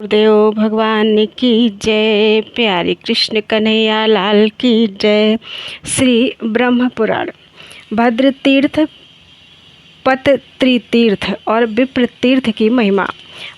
देव भगवान की जय। प्यारे कृष्ण कन्हैया लाल की जय। श्री ब्रह्म पुराण। भद्र तीर्थ, पतत्री तीर्थ और विप्र तीर्थ की महिमा।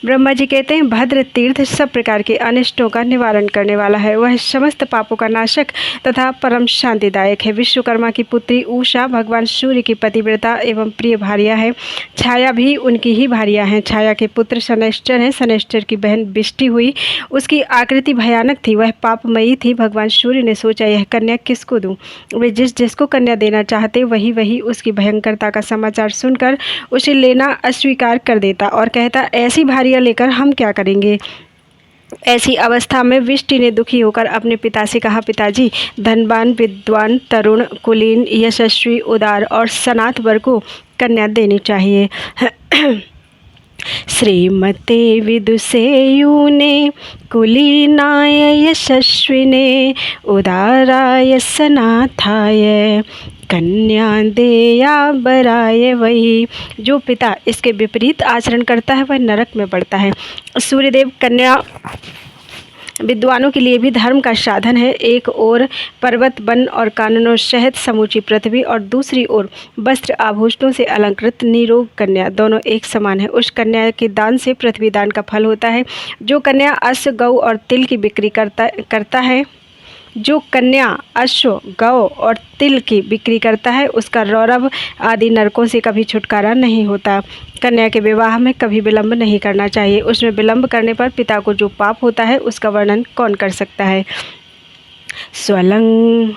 ब्रह्मा जी कहते हैं, भद्र तीर्थ सब प्रकार के अनिष्टों का निवारण करने वाला है। वह समस्त पापों का नाशक तथा परम शांतिदायक है। विश्वकर्मा की पुत्री उषा भगवान सूर्य की पतिव्रता एवं प्रिय भार्या है। छाया भी उनकी ही भार्या हैं। छाया के पुत्र शनैश्चर हैं। शनैश्चर की बहन बिष्टि हुई। उसकी आकृति भयानक थी, वह पापमयी थी। भगवान सूर्य ने सोचा, यह कन्या किसको दूं? वे जिसको कन्या देना चाहते वही उसकी भयंकरता का समाचार सुनकर उसे लेना अस्वीकार कर देता और कहता, ऐसी भार्या लेकर हम क्या करेंगे? ऐसी अवस्था में बिष्टि ने दुखी होकर अपने पिता से कहा, पिताजी, धनवान, विद्वान, तरुण, कुलीन, यशस्वी, उदार और सनाथ वर को कन्या देनी चाहिए। श्रीमते विदुषेयुने कुलीनाय यशस्विने उदाराय सनाथाय कन्या देया बराय वही। जो पिता इसके विपरीत आचरण करता है वह नरक में पड़ता है। सूर्यदेव कन्या विद्वानों के लिए भी धर्म का साधन है। एक ओर पर्वत, वन और काननों सहित समूची पृथ्वी और दूसरी ओर वस्त्र आभूषणों से अलंकृत निरोग कन्या, दोनों एक समान है। उस कन्या के दान से पृथ्वी दान का फल होता है। जो कन्या अश्व, गौ और तिल की बिक्री करता है उसका रौरव आदि नरकों से कभी छुटकारा नहीं होता। कन्या के विवाह में कभी विलंब नहीं करना चाहिए। उसमें विलंब करने पर पिता को जो पाप होता है उसका वर्णन कौन कर सकता है। स्वलं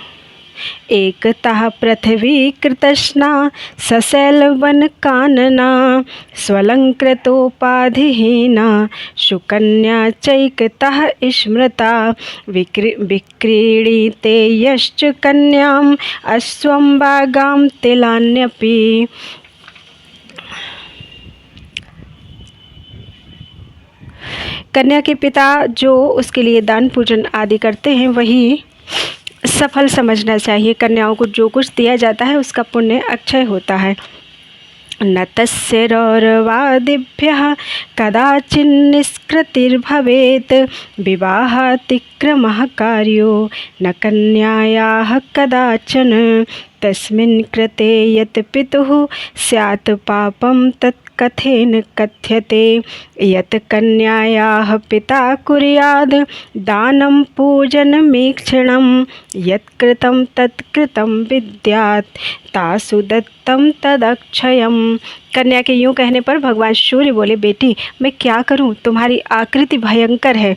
एकतः पृथ्वी कृतस्ना सशैलवन कानना स्वलंकृतोपाधिहीना सुकन्या चैकतः स्मृता विक्रीडिते यश्च कन्याम अश्वम्बागाम तिलान्यपि। कन्या के पिता जो उसके लिए दान पूजन आदि करते हैं वही सफल समझना चाहिए। कन्याओं को जो कुछ दिया जाता है उसका पुण्य अक्षय होता है। न तस्य रौरवादिभ्यः कदाचिन्निष्कृतिर्भवेत् विवाहातिक्रमः कार्यो न कन्यायाः कदाचन तस्मिन् कृते यत् पितुः स्यात् पापं तत् कथेन कथ्यते। यत् कन्यायाः पिता कुर्याद् दानं पूजनमीक्षणं यत् कृतं तत् कृतं विद्यात् तासु दत्तं तदक्षयम्। कन्या के यूँ कहने पर भगवान सूर्य बोले, बेटी, मैं क्या करूं? तुम्हारी आकृति भयंकर है,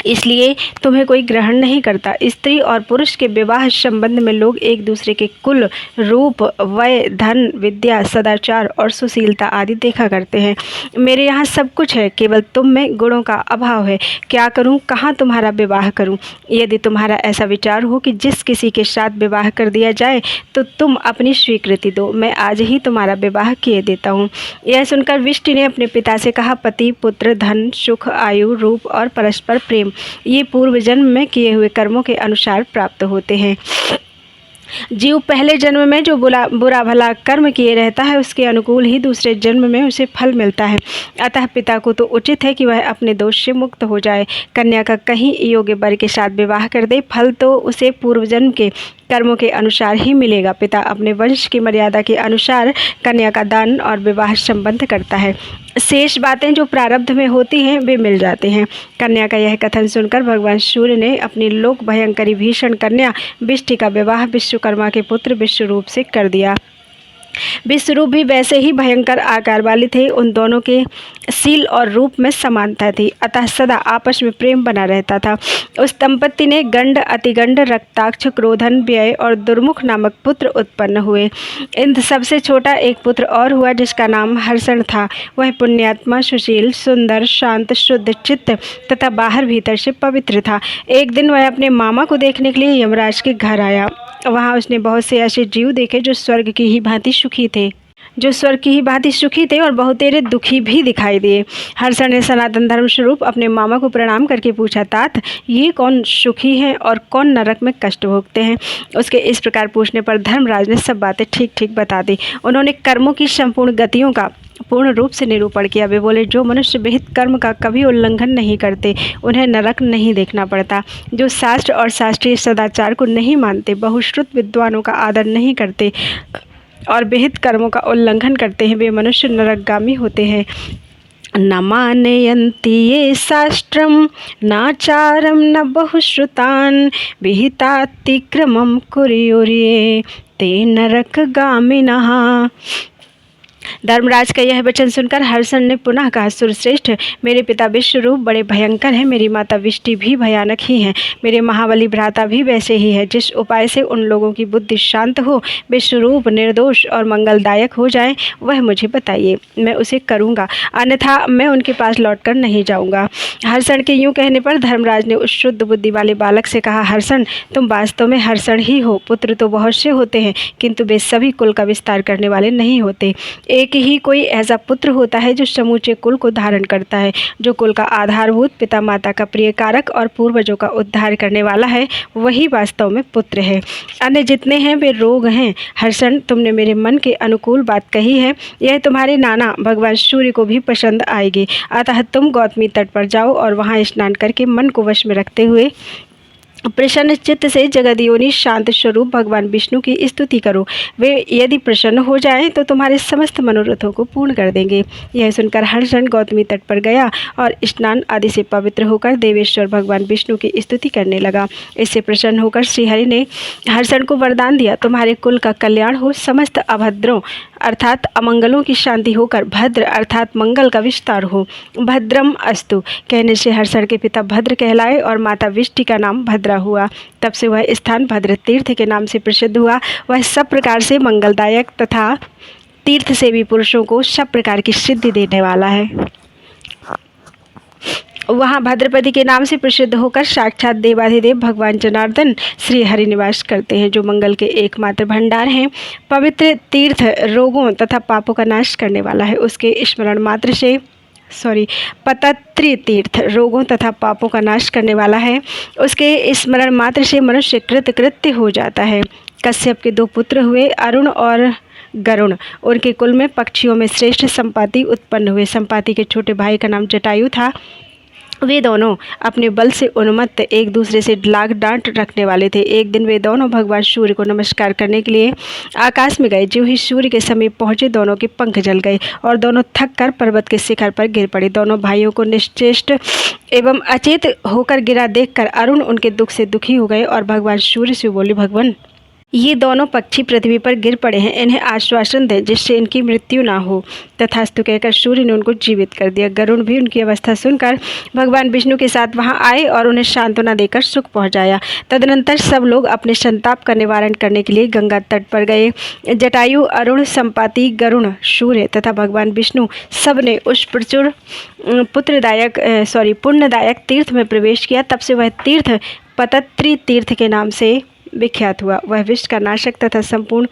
इसलिए तुम्हें कोई ग्रहण नहीं करता। स्त्री और पुरुष के विवाह संबंध में लोग एक दूसरे के कुल, रूप, वय, धन, विद्या, सदाचार और सुशीलता आदि देखा करते हैं। मेरे यहाँ सब कुछ है, केवल तुम में गुणों का अभाव है। क्या करूं? कहाँ तुम्हारा विवाह करूं? यदि तुम्हारा ऐसा विचार हो कि जिस किसी के साथ विवाह कर दिया जाए तो तुम अपनी स्वीकृति दो, मैं आज ही तुम्हारा विवाह किए देता हूँ। यह सुनकर बिष्टि ने अपने पिता से कहा, पति, पुत्र, धन, सुख, आयु, रूप और परस्पर प्रेम ये पूर्व जन्म में किए हुए कर्मों के अनुसार प्राप्त होते हैं। जीव पहले जन्म में जो बुरा भला कर्म किए रहता है उसके अनुकूल ही दूसरे जन्म में उसे फल मिलता है। अतः पिता को तो उचित है कि वह अपने दोष से मुक्त हो जाए, कन्या का कहीं योग्य वर के साथ विवाह कर दे। फल तो उसे पूर्व जन्म के कर्मों के अनुसार ही मिलेगा। पिता अपने वंश की मर्यादा के अनुसार कन्या का दान और विवाह संबंध करता है। शेष बातें जो प्रारब्ध में होती हैं वे मिल जाते हैं। कन्या का यह कथन सुनकर भगवान सूर्य ने अपनी लोक भयंकरी भीषण कन्या बिष्टि का विवाह विश्वकर्मा के पुत्र विश्वरूप से कर दिया। विश्वरूप भी वैसे ही भयंकर आकार वाले थे। उन दोनों के शील और रूप में समानता थी, अतः सदा आपस में प्रेम बना रहता था। उस दंपत्ति ने गंड, अतिगंड, रक्ताक्ष, क्रोधन, व्यय और दुर्मुख नामक पुत्र उत्पन्न हुए। इन सबसे छोटा एक पुत्र और हुआ जिसका नाम हर्षण था। वह पुण्यात्मा, सुशील, सुंदर, शांत, शुद्ध चित्त तथा बाहर भीतर से पवित्र था। एक दिन वह अपने मामा को देखने के लिए यमराज के घर आया। वहाँ उसने बहुत से ऐसे जीव देखे जो स्वर्ग की ही भांति सुखी थे और बहुतेरे दुखी भी दिखाई दिए। हर्षण ने सनातन धर्म स्वरूप अपने मामा को प्रणाम करके पूछा, तात, ये कौन सुखी हैं और कौन नरक में कष्ट भोगते हैं? उसके इस प्रकार पूछने पर धर्मराज ने सब बातें ठीक ठीक बता दी। उन्होंने कर्मों की संपूर्ण गतियों का पूर्ण रूप से निरूपण किया। वे बोले, जो मनुष्य विहित कर्म का कभी उल्लंघन नहीं करते उन्हें नरक नहीं देखना पड़ता। जो शास्त्र और शास्त्रीय सदाचार को नहीं मानते, बहुश्रुत विद्वानों का आदर नहीं करते और विहित कर्मों का उल्लंघन करते हैं, वे मनुष्य नरकगामी होते हैं। न मानयन्ति ये शास्त्रं नाचारं न बहुश्रुतान् विहितातिक्रमं कुर्युर्ये ते नरकगामिनः। धर्मराज का यह वचन सुनकर हर्षण ने पुनः कहा, सुरश्रेष्ठ, मेरे पिता विश्वरूप बड़े भयंकर हैं, मेरी माता विष्टि भी भयानक ही हैं, मेरे महाबली भ्राता भी वैसे ही है। जिस उपाय से उन लोगों की बुद्धि शांत हो, विश्वरूप निर्दोष और मंगलदायक हो जाए, वह मुझे बताइए, मैं उसे करूँगा, अन्यथा मैं उनके पास लौटकर नहीं जाऊँगा। हर्षण के यूँ कहने पर धर्मराज ने उस शुद्ध बुद्धि वाले बालक से कहा, हर्षण, तुम वास्तव में हर्षण ही हो। पुत्र तो बहुत से होते हैं, किंतु वे सभी कुल का विस्तार करने वाले नहीं होते। एक ही कोई ऐसा पुत्र होता है जो समूचे कुल को धारण करता है। जो कुल का आधारभूत, पिता माता का प्रिय कारक और पूर्वजों का उद्धार करने वाला है, वही वास्तव में पुत्र है। अन्य जितने हैं वे रोग हैं। हर्षण, तुमने मेरे मन के अनुकूल बात कही है, यह तुम्हारे नाना भगवान सूर्य को भी पसंद आएगी। अतः तुम गौतमी तट पर जाओ और वहाँ स्नान करके मन को वश में रखते हुए प्रसन्न चित्त से जगदयोनि शांत स्वरूप भगवान विष्णु की स्तुति करो। वे यदि प्रसन्न हो जाएं तो तुम्हारे समस्त मनोरथों को पूर्ण कर देंगे। यह सुनकर हर्षण गौतमी तट पर गया और स्नान आदि से पवित्र होकर देवेश्वर भगवान विष्णु की स्तुति करने लगा। इससे प्रसन्न होकर श्रीहरि ने हर्षण को वरदान दिया, तुम्हारे कुल का कल्याण हो, समस्त अभद्रों अर्थात अमंगलों की शांति होकर भद्र अर्थात मंगल का विस्तार हो। भद्रम अस्तु कहने से हर्षण के पिता भद्र कहलाए और माता विष्टि का नाम भद्रा हुआ। तब से वह स्थान भद्र तीर्थ के नाम से प्रसिद्ध हुआ। वह सब प्रकार से मंगलदायक तथा तीर्थ सेवी पुरुषों को सब प्रकार की सिद्धि देने वाला है। वहाँ भद्रपति के नाम से प्रसिद्ध होकर साक्षात देवाधिदेव भगवान जनार्दन श्री हरि निवास करते हैं, जो मंगल के एकमात्र भंडार हैं। पवित्र तीर्थ रोगों तथा पापों का नाश करने वाला है। उसके स्मरण मात्र से पतत्री तीर्थ रोगों तथा पापों का नाश करने वाला है। उसके स्मरण मात्र से मनुष्य कृतकृत्य हो जाता है। कश्यप के 2 पुत्र हुए, अरुण और गरुण। उनके कुल में पक्षियों में श्रेष्ठ संपाति उत्पन्न हुए। संपाति के छोटे भाई का नाम जटायु था। वे दोनों अपने बल से उन्मत्त एक दूसरे से लाग डांट रखने वाले थे। एक दिन वे दोनों भगवान सूर्य को नमस्कार करने के लिए आकाश में गए। जो ही सूर्य के समीप पहुंचे, दोनों के पंख जल गए और दोनों थक कर पर्वत के शिखर पर गिर पड़े। दोनों भाइयों को निश्चेष्ट एवं अचेत होकर गिरा देखकर अरुण उनके दुख से दुखी हो गए और भगवान सूर्य से बोले, भगवान, ये दोनों पक्षी पृथ्वी पर गिर पड़े हैं, इन्हें आश्वासन दें जिससे इनकी मृत्यु ना हो। तथास्तु कहकर सूर्य ने उनको जीवित कर दिया। गरुण भी उनकी अवस्था सुनकर भगवान विष्णु के साथ वहां आए और उन्हें सांत्वना देकर सुख पहुंचाया। तदनंतर सब लोग अपने संताप का निवारण करने के लिए गंगा तट पर गए। जटायु, अरुण, संपाति, गरुण, सूर्य तथा भगवान विष्णु सब ने उस प्रचुर पुण्यदायक तीर्थ में प्रवेश किया। तब से वह तीर्थ पतत्री तीर्थ के नाम से विख्यात हुआ। वह विश्व का नाशक तथा संपूर्ण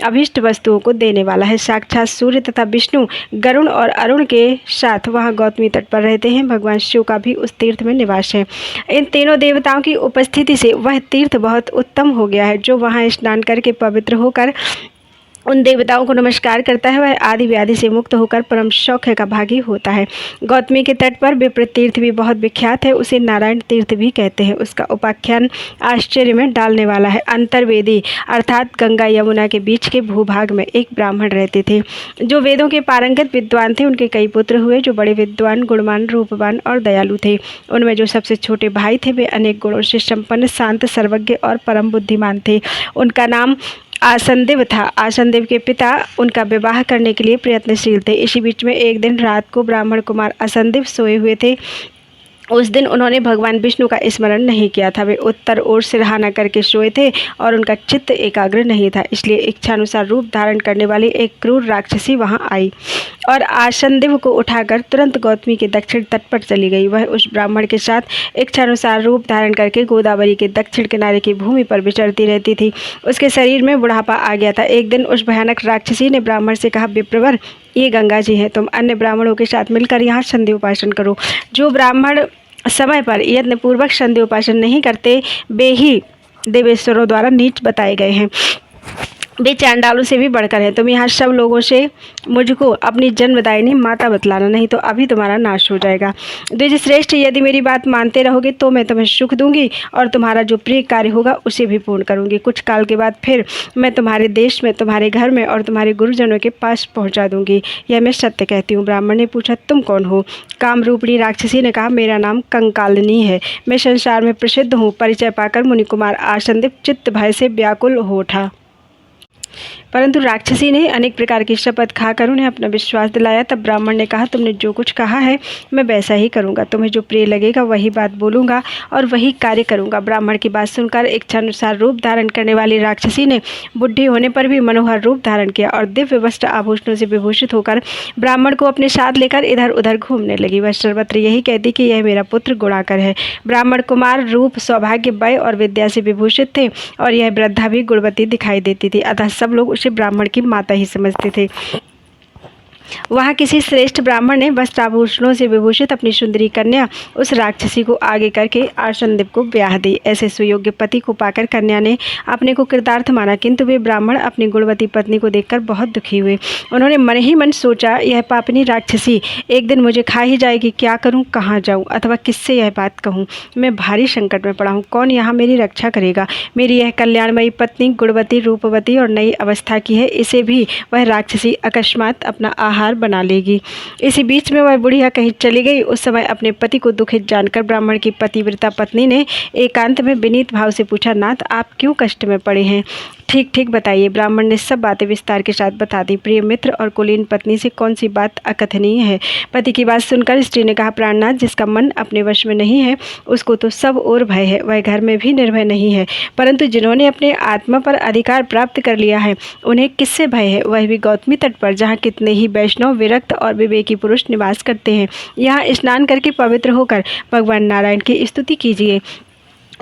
अभिष्ट वस्तुओं को देने वाला है। साक्षात सूर्य तथा विष्णु गरुण और अरुण के साथ वहाँ गौतमी तट पर रहते हैं। भगवान शिव का भी उस तीर्थ में निवास है। इन तीनों देवताओं की उपस्थिति से वह तीर्थ बहुत उत्तम हो गया है। जो वहाँ स्नान करके पवित्र होकर उन देवताओं को नमस्कार करता है, वह आदि व्याधि से मुक्त होकर परम सौख्य का भागी होता है। गौतमी के तट पर विप्र तीर्थ भी बहुत विख्यात है। उसे नारायण तीर्थ भी कहते हैं। उसका उपाख्यान आश्चर्य में डालने वाला है। अंतर्वेदी अर्थात गंगा यमुना के बीच के भूभाग में एक ब्राह्मण रहते थे, जो वेदों के पारंगत विद्वान थे। उनके कई पुत्र हुए, जो बड़े विद्वान, गुणवान, रूपवान और दयालु थे। उनमें जो सबसे छोटे भाई थे, वे अनेक गुणों से संपन्न, शांत, सर्वज्ञ और परम बुद्धिमान थे। उनका नाम आसनदेव था। आसनदेव के पिता उनका विवाह करने के लिए प्रयत्नशील थे। इसी बीच में एक दिन रात को ब्राह्मण कुमार आसनदेव सोए हुए थे। उस दिन उन्होंने भगवान विष्णु का स्मरण नहीं किया था। वे उत्तर ओर सिरहाना करके सोए थे और उनका चित्त एकाग्र नहीं था। इसलिए इच्छानुसार रूप धारण करने वाली एक क्रूर राक्षसी वहां आई और आसनदेव को उठाकर तुरंत गौतमी के दक्षिण तट पर चली गई। वह उस ब्राह्मण के साथ इच्छानुसार रूप धारण करके गोदावरी के दक्षिण किनारे की भूमि पर विचरती रहती थी। उसके शरीर में बुढ़ापा आ गया था। एक दिन उस भयानक राक्षसी ने ब्राह्मण से कहा, विप्रवर, ये गंगा जी हैं, तुम अन्य ब्राह्मणों के साथ मिलकर यहाँ संधि उपासन करो। जो ब्राह्मण समय पर यत्न पूर्वक संधि उपासन नहीं करते, वे ही देवेश्वरों द्वारा नीच बताए गए हैं। वे चांडालों से भी बढ़कर हैं। तुम यहाँ सब लोगों से मुझको अपनी जन्मदायिनी माता बतलाना, नहीं तो अभी तुम्हारा नाश हो जाएगा। द्विजश्रेष्ठ, यदि मेरी बात मानते रहोगे तो मैं तुम्हें सुख दूंगी और तुम्हारा जो प्रिय कार्य होगा उसे भी पूर्ण करूंगी। कुछ काल के बाद फिर मैं तुम्हारे देश में, तुम्हारे घर में और तुम्हारे गुरुजनों के पास पहुँचा दूंगी। यह मैं सत्य कहती हूँ। ब्राह्मण ने पूछा, तुम कौन हो? कामरूपिणी राक्षसी ने कहा, मेरा नाम कंकालिनी है। मैं संसार में प्रसिद्ध हूँ। परिचय पाकर मुनि कुमार आसंदिप चित्त भय से व्याकुल हो उठा। परंतु राक्षसी ने अनेक प्रकार की शपथ खाकर उन्हें अपना विश्वास दिलाया। तब ब्राह्मण ने कहा, तुमने जो कुछ कहा है मैं वैसा ही करूंगा। तुम्हें जो प्रिय लगेगा वही बात बोलूंगा और वही कार्य करूंगा। ब्राह्मण की बात सुनकर इच्छानुसार रूप धारण करने वाली राक्षसी ने बुढ़ी होने पर भी मनोहर रूप धारण किया और दिव्य वस्त्र आभूषणों से विभूषित होकर ब्राह्मण को अपने साथ लेकर इधर उधर घूमने लगी। वह सर्वत्र यही कहती कि यह मेरा पुत्र गुणाकर है। ब्राह्मण कुमार रूप, सौभाग्य, वय और विद्या से विभूषित थे और यह वृद्धा भी गुणवती दिखाई देती थी, अतः सब लोग उसे ब्राह्मण की माता ही समझते थे। वहाँ किसी श्रेष्ठ ब्राह्मण ने वस्त्राभूषणों से विभूषित अपनी सुंदरी कन्या उस राक्षसी को आगे करके आसंदीप को ब्याह दी। ऐसे सुयोग्य पति को पाकर कन्या ने अपने को कृतार्थ माना, किंतु वे ब्राह्मण अपनी गुणवती पत्नी को देखकर बहुत दुखी हुए। उन्होंने मन ही मन सोचा, यह पापिनी राक्षसी एक दिन मुझे खा ही जाएगी। क्या करूँ, कहाँ जाऊँ अथवा किससे यह बात कहूँ? मैं भारी संकट में पड़ा हूँ। कौन यहाँ मेरी रक्षा करेगा? मेरी यह कल्याणमयी पत्नी गुणवती, रूपवती और नई अवस्था की है। इसे भी वह राक्षसी अकस्मात अपना आहार बना लेगी। इसी बीच में वह बुढ़िया कहीं चली गई। उस समय अपने पति को दुखित जानकर ब्राह्मण की पतिव्रता पत्नी ने एकांत में विनीत भाव से पूछा, नाथ आप क्यों कष्ट में पड़े हैं? ठीक ठीक बताइए। ब्राह्मण ने सब बातें विस्तार के साथ बता दी। प्रिय मित्र और कुलीन पत्नी से कौन सी बात अकथनीय है? पति की बात सुनकर स्त्री ने कहा, प्राणनाथ, जिसका मन अपने वश में नहीं है उसको तो सब और भय है। वह घर में भी निर्भय नहीं है, परंतु जिन्होंने अपने आत्मा पर अधिकार प्राप्त कर लिया है उन्हें किससे भय है? वह भी गौतमी तट पर, जहाँ कितने ही वैष्णव, विरक्त और विवेकी पुरुष निवास करते हैं। यहाँ स्नान करके पवित्र होकर भगवान नारायण की स्तुति कीजिए।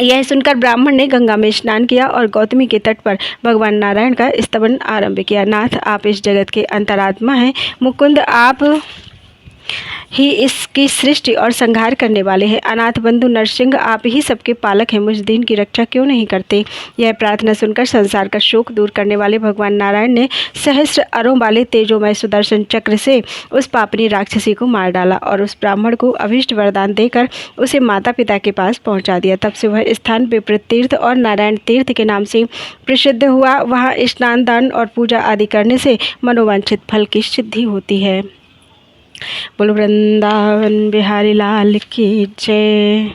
यह सुनकर ब्राह्मण ने गंगा में स्नान किया और गौतमी के तट पर भगवान नारायण का स्तवन आरंभ किया। नाथ, आप इस जगत के अंतरात्मा हैं। मुकुंद, आप ही इसकी सृष्टि और संहार करने वाले हैं। अनाथ बंधु नरसिंह, आप ही सबके पालक हैं। मुझ दीन की रक्षा क्यों नहीं करते? यह प्रार्थना सुनकर संसार का शोक दूर करने वाले भगवान नारायण ने सहस्र अरों वाले तेजोमय सुदर्शन चक्र से उस पापनी राक्षसी को मार डाला और उस ब्राह्मण को अभीष्ट वरदान देकर उसे माता पिता के पास पहुंचा दिया। तब से वह स्थान विपरीत तीर्थ और नारायण तीर्थ के नाम से प्रसिद्ध हुआ। वहाँ स्नान, दान और पूजा आदि करने से मनोवांछित फल की सिद्धि होती है। बोलो वृंदावन बिहारी लाल की जय।